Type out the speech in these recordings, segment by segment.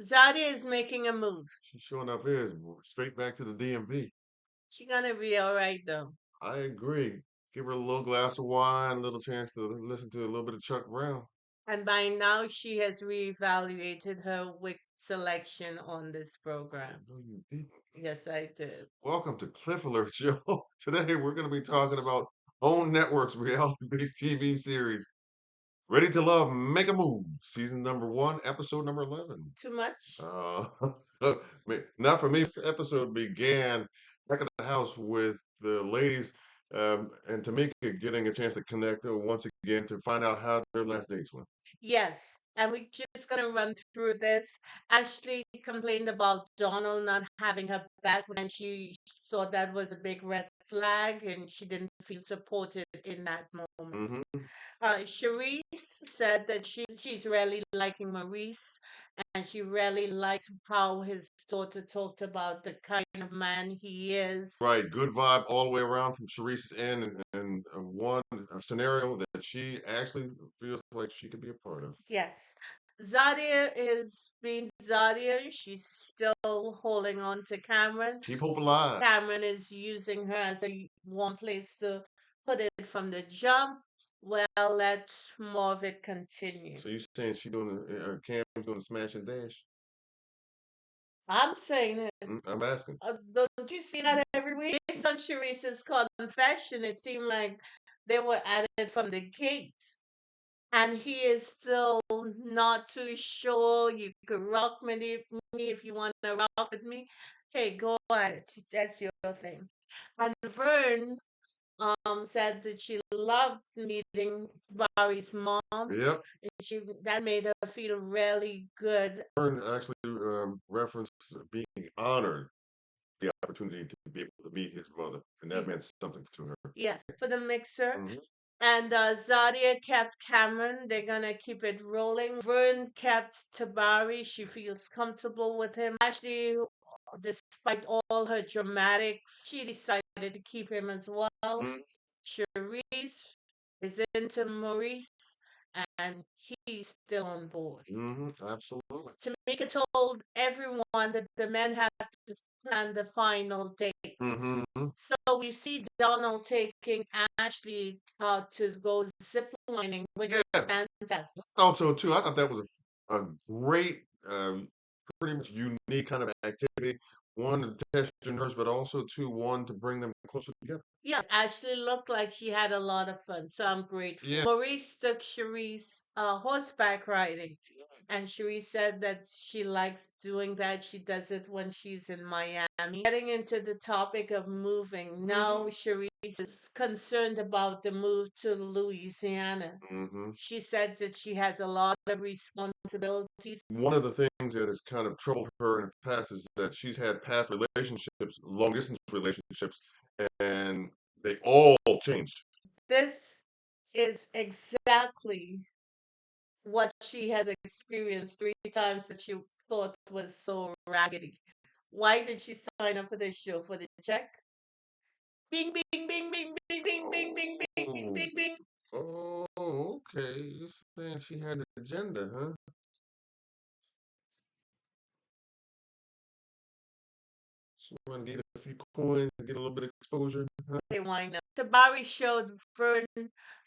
Zadia is making a move. She sure enough is. Straight back to the DMV. She's gonna be all right though. I agree. Give her a little glass of wine, a little chance to listen to a little bit of Chuck Brown. And by now, she has reevaluated her wig selection on this program. No, you didn't. Yes, I did. Welcome to Cliff Alert Show. Today we're going to be talking about OWN Network's reality-based TV series, Ready to Love, Make a Move, season number 1, episode number 11. Too much? Uh, not for me. This episode began back at the house with the ladies and Tamika getting a chance to connect once again to find out how their last dates went. Yes. And we're just gonna run through this. Ashley complained about Donald not having her back when she thought that was a big red flag and she didn't feel supported in that moment. Hmm. Cherise said that she's really liking Maurice and she really liked how his daughter talked about the kind of man he is. Right, good vibe all the way around from Sharice's end, and one scenario that she actually feels like she could be a part of. Yes. Zadia is being Zadia. She's still holding on to Cameron. Keep hope alive. Cameron is using her as a one place to put it from the jump. Well, let more of it continue. So you saying she doing Cam doing the smash and dash? I'm saying it. I'm asking. Don't you see that every week? Based on Sharice's confession, it seemed like they were at it from the gate. And he is still not too sure. You could rock with me if you want to rock with me. Hey, go at it. That's your thing. And Vern said that she loved meeting Barry's mom. Yep. And that made her feel really good. Ern actually referenced being honored the opportunity to be able to meet his mother, and that meant something to her. Yes, for the mixer. Hmm. And Zadia kept Cameron. They're gonna keep it rolling. Vern kept Tabari. She feels comfortable with him. Ashley, despite all her dramatics, she decided to keep him as well. Hmm. Cherise is into Maurice, and he's still on board. Absolutely. Tamika told everyone that the men have to plan the final date. Hmm. So we see Donald taking Ashley out to go ziplining, which is Yeah. fantastic. Also, too, I thought that was a great, pretty much unique kind of activity. One to test your nerves, but also two, one to bring them closer together. Yeah, Ashley looked like she had a lot of fun, so I'm grateful. Yeah. Maurice took Cherise horseback riding, and Cherise said that she likes doing that. She does it when she's in Miami. Getting into the topic of moving, now Cherise is concerned about the move to Louisiana. Hmm. She said that she has a lot of responsibilities. One of the things that has kind of troubled her in the past is that she's had past relationships, long distance relationships, and they all changed. This is exactly what she has experienced 3 times that she thought was so raggedy. Why did she sign up for this show? For the check? Bing, bing, bing, bing, bing, bing, bing, bing, bing, bing, Oh, bing, bing. oh, okay. You're saying she had an agenda, huh? She wanted to get a few coins and get a little bit of exposure, huh? They wind up. Tabari showed Vern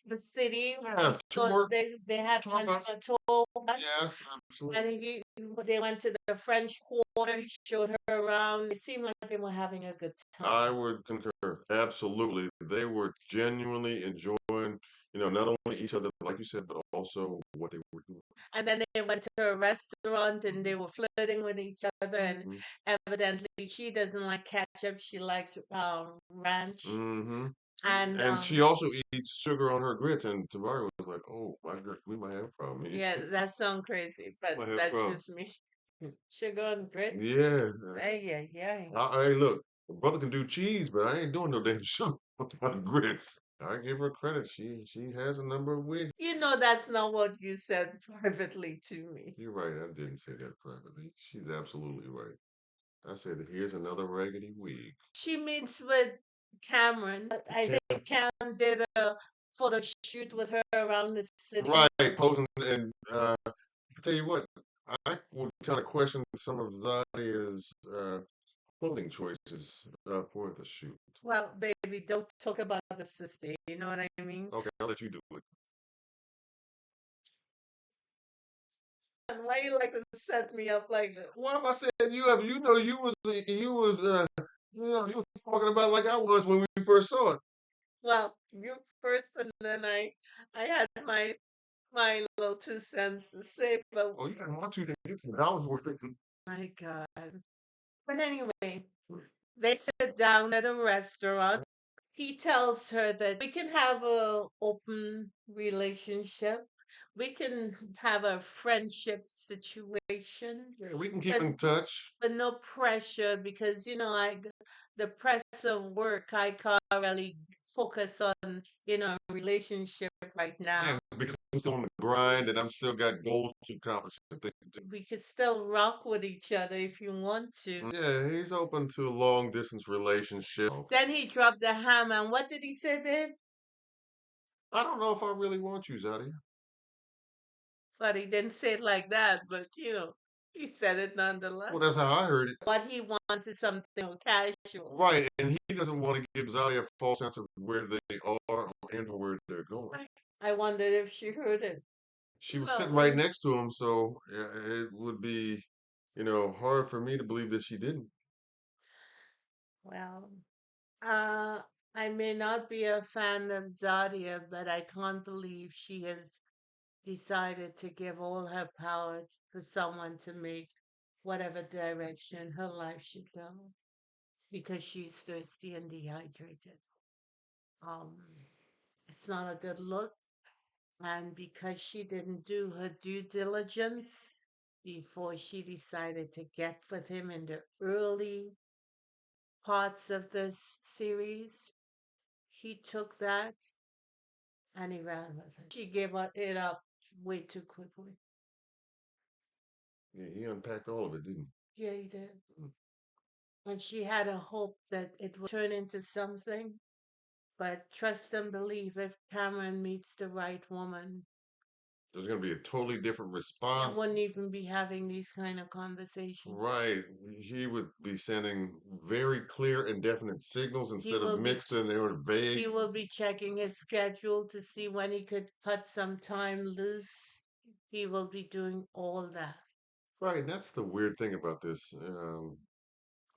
the city. Yeah, So tour, they had tour lunch bus. on a tour bus. Yes, And absolutely. they went to the French Quarter. He showed her around. It seemed like they were having a good I time. would concur. Absolutely. They were genuinely enjoying, not only each other, like you said, but also what they were doing. And then they went to a restaurant and they were flirting with each other. And Hmm. evidently, she doesn't like ketchup. She likes ranch. Hmm. And And she also eats sugar on her grits, and Tavares was like, "Oh, my God, we might have a problem here. yeah, that sounds crazy, but Might have a that's problem." just me. Sugar and grit. Yeah. Yeah, yeah. Hey, look, a brother can do cheese, but I ain't doing no damn sugar on grits. I give her credit. She has a number of wigs. You know that's not what you said privately to me. You're right. I didn't say that privately. She's absolutely right. I said that here's another raggedy wig. She meets with Cameron. I think Cam did a photo shoot with her around the city. Right, posing and I tell you what. I would kind of question some of Zadia's clothing choices for the shoot. Well, baby, don't talk about the sister. You know what I mean? Okay, I'll let you do it. And why you like to set me up like this? Why am I saying you have? You know, you was talking about like I was when we first saw it. Well, you first, and then I had my little 2 cents to say, but Oh, you didn't want to. I was working. my God. But anyway, they sit down at a restaurant. He tells her that we can have a open relationship. We can have a friendship situation, Yeah, we can keep but in touch. no pressure because the press of work I can't really focus on relationship right Yeah, now. because I'm still on the grind and I'm still got goals to accomplish and things to do. We could still rock with each other if you want to. Yeah, he's open to a long distance relationship. Okay. Then he dropped the hammer. And what did he say, babe? I don't know if I really want you, Zadia. But he didn't say it like that, but he said it Well, nonetheless. that's how I heard it. What he wants is something casual. Right, and he doesn't want to give Zadia a false sense of where they are and where they're going. I wondered if she heard it. She was Well, sitting right next to him, so yeah, it would be, hard for me to believe that she didn't. well, uh, I may not be a fan of Zadia, but I can't believe she has decided to give all her power for someone to make whatever direction her life should go because she's thirsty and dehydrated. Um, it's not a good look. And because she didn't do her due diligence before she decided to get with him in the early parts of this series, he took that and he ran with it. She gave it up way too quickly. Yeah, he unpacked all of it, didn't Yeah, he did. he? And she had a hope that it would turn into something. But trust and believe if Cameron meets the right woman, There's going to be a totally different they response. wouldn't even be having these kind of conversations. Right. He would be sending very clear and definite signals He instead of will be mixed and they were vague. he will be checking his schedule to see when he could cut some time loose. He will be doing all that. Right. And that's the weird thing about this.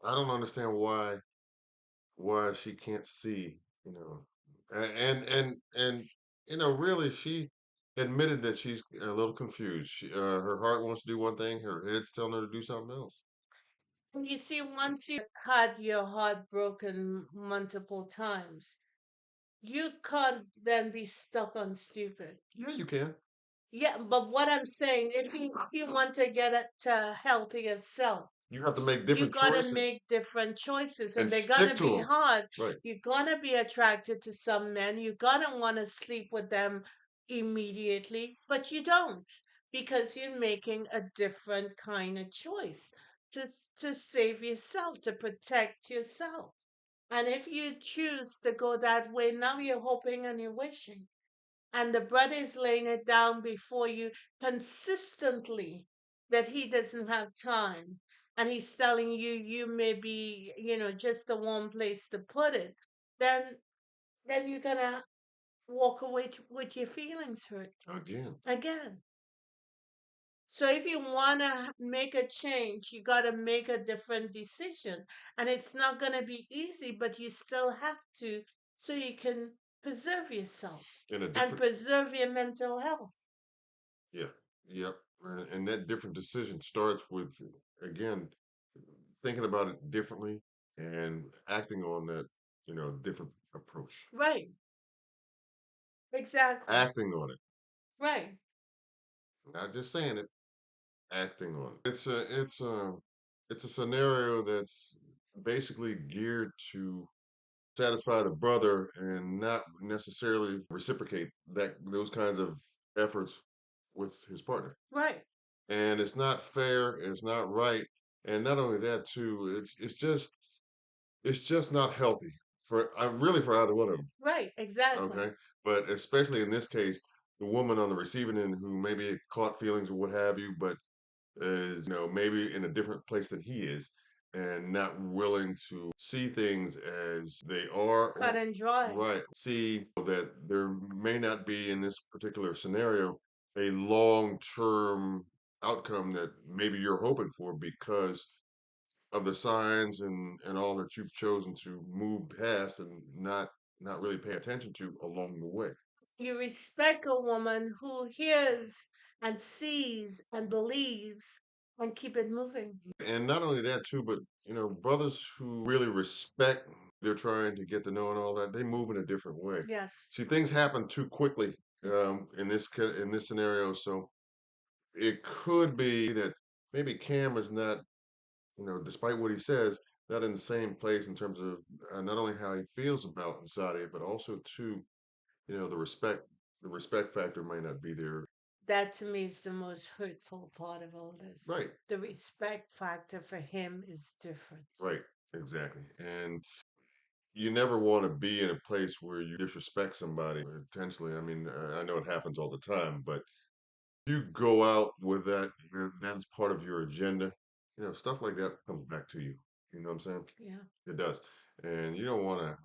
I don't understand why she can't see, and really she admitted that she's a little confused. Her heart wants to do one thing, her head's telling her to do something else. And you see, once you had your heart broken multiple times, you can't then be stuck on stupid. Yeah, you can. Yeah, but what I'm saying, if you want to get to healthier self, You have to make you different gotta choices make different choices, and and they're stick gonna to be them. hard. Right. You're gonna be attracted to some men. You're gonna want to sleep with them immediately, but you don't because you're making a different kind of choice to save yourself, to protect yourself. And if you choose to go that way, now you're hoping and you're wishing and the brother is laying it down before you consistently that he doesn't have time and he's telling you you may be just the one place to put it, then you're gonna walk away with your feelings hurt Again. again. So if you want to make a change, you got to make a different decision, and it's not going to be easy, but you still have to, so you can preserve yourself In a and different preserve your mental health. Yeah. Yep. And that different decision starts with, again, thinking about it differently and acting on that, different approach. Right. Exactly. Acting on it. Right. Not just saying it, acting on it. It's a scenario that's basically geared to satisfy the brother and not necessarily reciprocate those kinds of efforts with his partner. Right. And it's not fair, it's not right. And not only that too, it's just not healthy for really for either one of them. Right. Exactly. Okay. But especially in this case, the woman on the receiving end who maybe caught feelings or what have you, but is, maybe in a different place than he is and not willing to see things as they are, Cut or and dry. right, see that there may not be in this particular scenario a long-term outcome that maybe you're hoping for because of the signs and all that you've chosen to move past and not really pay attention to along the way. You respect a woman who hears and sees and believes and keep it moving. And not only that too, but brothers who really respect they're trying to get to know and all that, they move in a different way. Yes. See, things happen too quickly in this scenario, so it could be that maybe Cam is not, despite what he says, not in the same place in terms of not only how he feels about Sadia, but also too, the respect factor might not be there. That to me is the most hurtful part of all this. Right, The respect factor for him is different. right, exactly. And you never want to be in a place where you disrespect somebody intentionally. I mean, I know it happens all the time, but you go out with that, that's part of your agenda. Stuff like that comes back to you. You know what I'm saying? Yeah. It does. And you don't want to,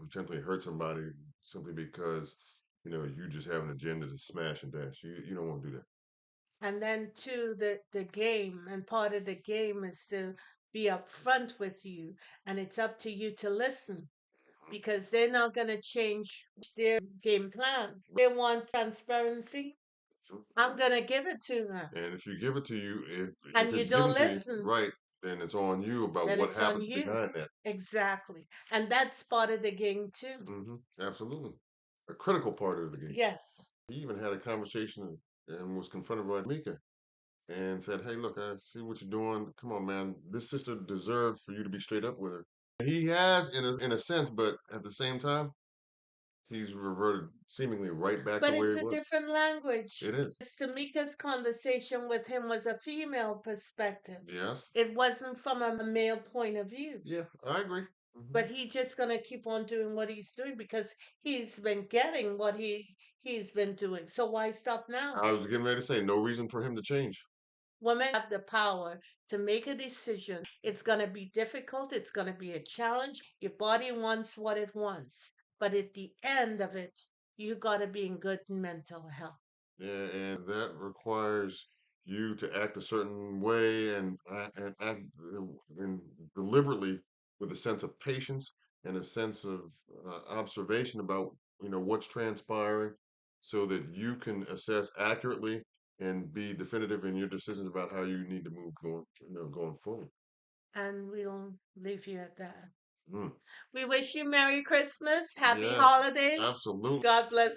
intentionally hurt somebody simply because, you just have an agenda to smash and dash. You don't want to do that. And then too the game and part of the game is to be upfront with you, and it's up to you to listen because they're not going to change their game plan. They want transparency. Sure. I'm going to give it to them. And if you give it to you, if And you it's given don't to you listen, right, then it's on you about then what it's on happens you. behind that. Exactly. And that's part of the game too. Absolutely. A critical part of the game. Yes. He even had a conversation and was confronted by Mika and said, "Hey, look, I see what you're doing. Come on, man. This sister deserves for you to be straight up with her." He has, in a sense, but at the same time, he's reverted seemingly right back to But where it's he a was. different language. It is. Tamika's conversation with him was a female perspective. Yes. It wasn't from a male point of view. Yeah, I agree. Hmm. But he's just gonna keep on doing what he's doing because he's been getting what he's been doing. So why stop now? I was getting ready to say, no reason for him to change. Women have the power to make a decision. It's gonna be difficult, it's gonna be a challenge. Your body wants what it wants. But at the end of it, you gotta be in good mental health. Yeah, and that requires you to act a certain way and act and deliberately with a sense of patience and a sense of observation about what's transpiring, so that you can assess accurately and be definitive in your decisions about how you need to move going forward. And we'll leave you at that. Mm. We wish you Merry Christmas, Happy Yes, Holidays. absolutely. God bless